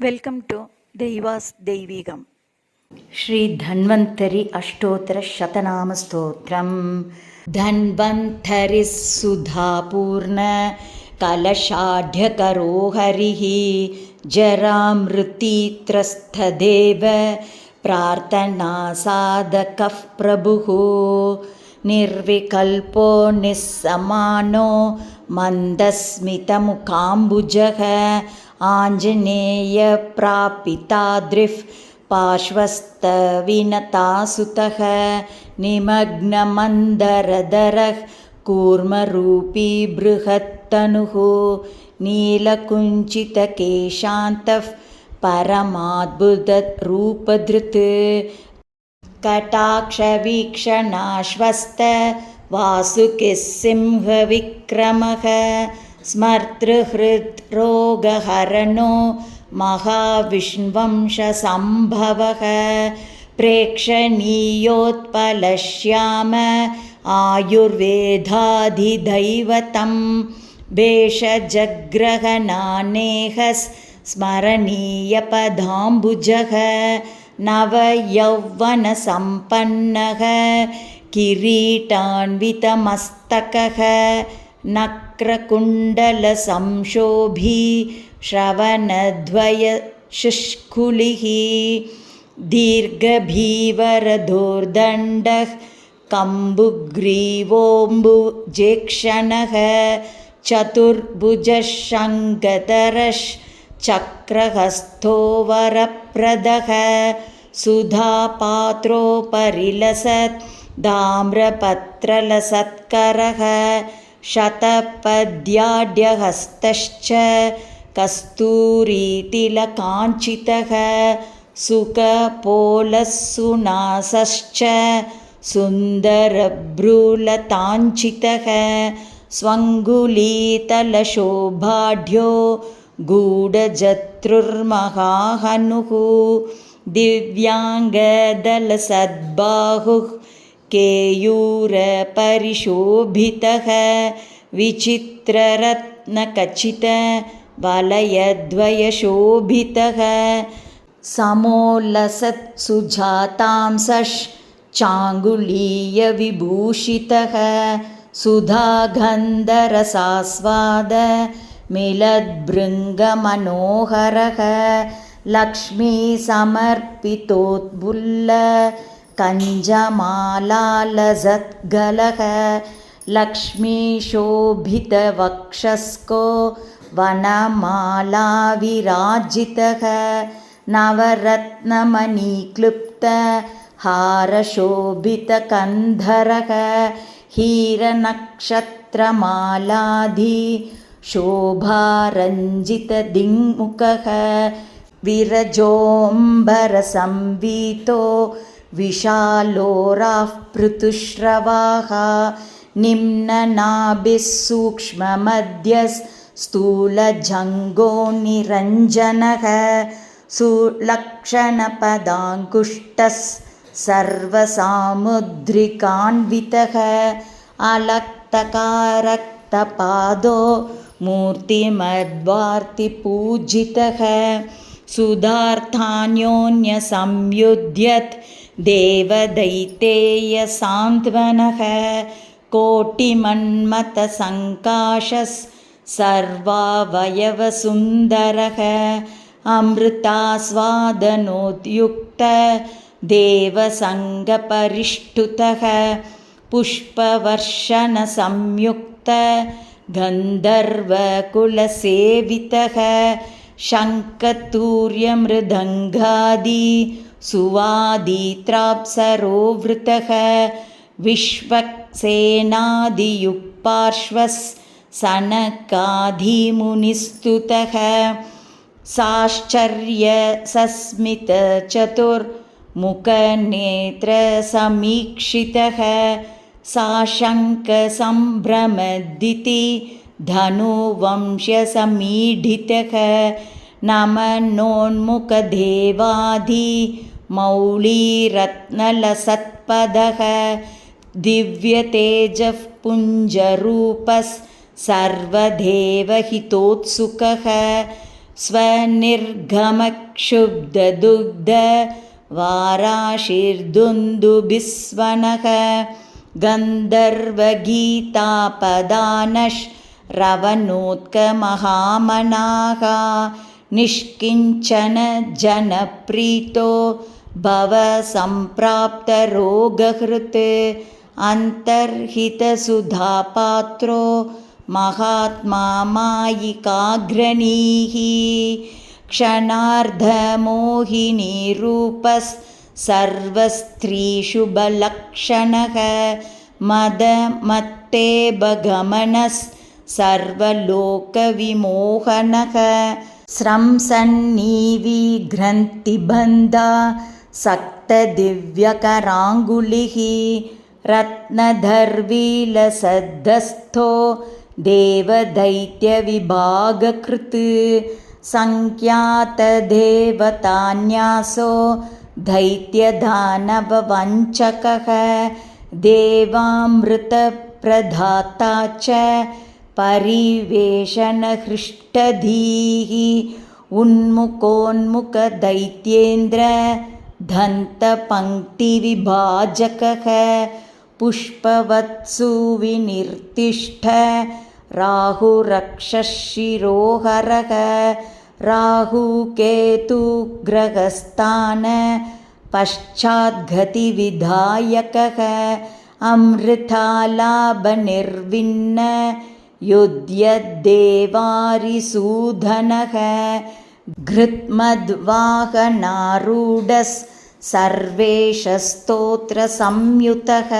Welcome to தெய்வாஸ் தெய்வீகம். ஸ்ரீ தன்வந்தரி அஷ்டோத்தர சதநாம ஸ்தோத்திரம். தன்வந்தரி சுதாபூர்ண கலஷாட்யகரோ ஹரிஹி ஜராமிருதித்ரஸ்ததேவ பிரார்த்தனா சாதகஃ பிரபுஹு நிர்விகல்போ நிஸ்ஸமானோ மந்தஸ்மிதமுகாம்புஜக ஆஞ்சநேய பிராபிதாத்ரிஃப் पार्श्वस्थविनतासुतः निमग्नमन्दरधरः कूर्मरूपी बृहत्तनुः नीलकुञ्चितकेशान्तः परमाद्भुतरूपधृत् कटाक्षवीक्षणाश्वस्त वासुकिः सिंहविक्रमः स्मर्तृहृद्रोगहरणो महाविष्णुवंशसम्भवः प्रेक्षणीयोत्पलश्याम आयुर्वेदाधिदैवतं भेषजग्रहणानेहस् स्मरणीयपदाम्बुजः नवयौवनसम्पन्नः किरीटान्वितमस्तकः नक्रकुण्डलसंशोभी श्रवणद्वयशुष्कुलिः दीर्घभीवरधोर्दण्डः कम्बुग्रीवोऽम्बुजेक्षणः चतुर्भुजः शङ्खधरश्चक्रहस्तो वरप्रदः सुधापात्रोपरिलसत् ताम्रपत्रलसत्करः शतपद्याढ्यहस्तश्च कस्तूरीतिलकाञ्चितः सुकपोलस्सुनासश्च सुन्दरभ्रूलताञ्चितः स्वङ्गुलीतलशोभाढ्यो गूढजत्रुर्महाहनुः दिव्याङ्गदलसद्बाहुः केयूरपरिशोभितः विचित्ररत्नखचित वलयद्वयशोभितः समोल्लसत्सुजातांसश्चाङ्गुलीयविभूषितः सुधागन्धरसास्वाद मिलद्भृङ्गमनोहरः लक्ष्मीसमर्पितोद्बुल्ल कञ्जमालालसद्गलः लक्ष्मीशोभितवक्षस्को वनमालाविराजितः नवरत्नमणिक्लुप्त हारशोभितकन्धरः हीरनक्षत्रमालाधि शोभारञ्जितदिङ्मुखः विरजोऽम्बरसंवीतो विशालोराः पृथुश्रवाः निम्ननाभिः सूक्ष्ममध्यस्थूलजङ्घो निरञ्जनः सुलक्षणपदाङ्कुष्ठः सर्वसामुद्रिकान्वितः अलक्तकारक्तपादो मूर्तिमद्वार्तिपूजितः सुधार्थान्योन्यसंयुध्यत् देवदैतेयसान्त्वनः कोटिमन्मथसङ्काशः सर्वावयवसुन्दरः अमृतास्वादनोद्युक्त देवसङ्गपरिष्टुतः पुष्पवर्षणसंयुक्त गन्धर्वकुलसेवितः शङ्खतूर्यमृदङ्गादि सुवादित्राप्सरोवृतः विश्वक्सेनादियुक्पार्श्वः सनकादिमुनिस्तुतः साश्चर्यसस्मितचतुर्मुखनेत्रसमीक्षितः साशङ्कसम्भ्रमदिति धनुवंश्यसमीढितः नमनोन्मुखदेवादि मौलिरत्नलसत्पदः दिव्यतेजः पुञ्जरूपः सर्वदेवहितोत्सुकः स्वनिर्गमक्षुब्धदुग्ध वाराशिर्दुन्दुभिस्वनः गन्धर्वगीतापदानश्रवणोत्कमहामनाः निष्किञ्चन जनप्रीतो भवसम्प्राप्तरोगहृत् अन्तर्हितसुधापात्रो महात्मा मायिकाग्रणीः क्षणार्धमोहिनीरूपस्सर्वस्त्रीशुभलक्षणः मदमत्तेभगमनः स्रंसन्नीविघ्रन्थिबन्धा सक्तदिव्यकराङ्गुलिः रत्नधर्विलसद्धस्थो देवदैत्यविभागकृत् सङ्ख्यातदेवतान्यासो दैत्यदानववञ्चकः देवामृतप्रदाता च परिवेषणहृष्टधीः उन्मुखोन्मुखदैत्येन्द्र दन्तपङ्क्तिविभाजकः पुष्पवत्सु विनिर्तिष्ठ राहुरक्षशिरोहरः राहुकेतुग्रहस्थान पश्चाद्गतिविधायकः अमृतालाभनिर्विण्ण युध्यद्देवारिसूदनः घृत्मध्वाहनारूढस्सर्वेशस्तोत्रसंयुतः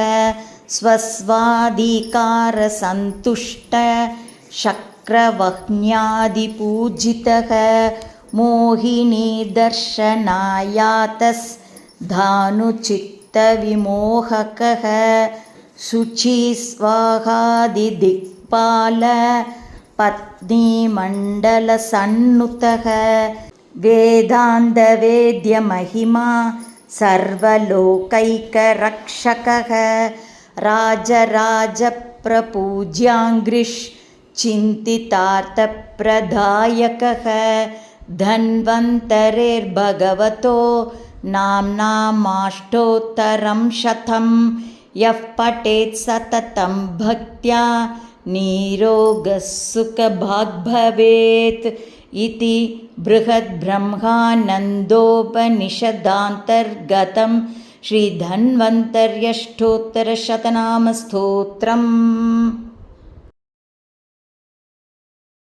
स्वस्वाधिकारसन्तुष्ट शक्रवह्न्यादिपूजितः मोहिनीदर्शनायातस्धानुचित्तविमोहकः शुचिस्वाहादिदिक्पाल पत्नीमण्डलसन्नुतः वेदान्तवेद्यमहिमा सर्वलोकैकरक्षकः राजराजप्रपूज्याङ्घ्रिश्चिन्तितार्थप्रदायकः धन्वन्तरेर्भगवतो नाम्नामाष्टोत्तरं शतं यः पठेत् सततं भक्त्या निरोगः सुखभाग् भवेत् इति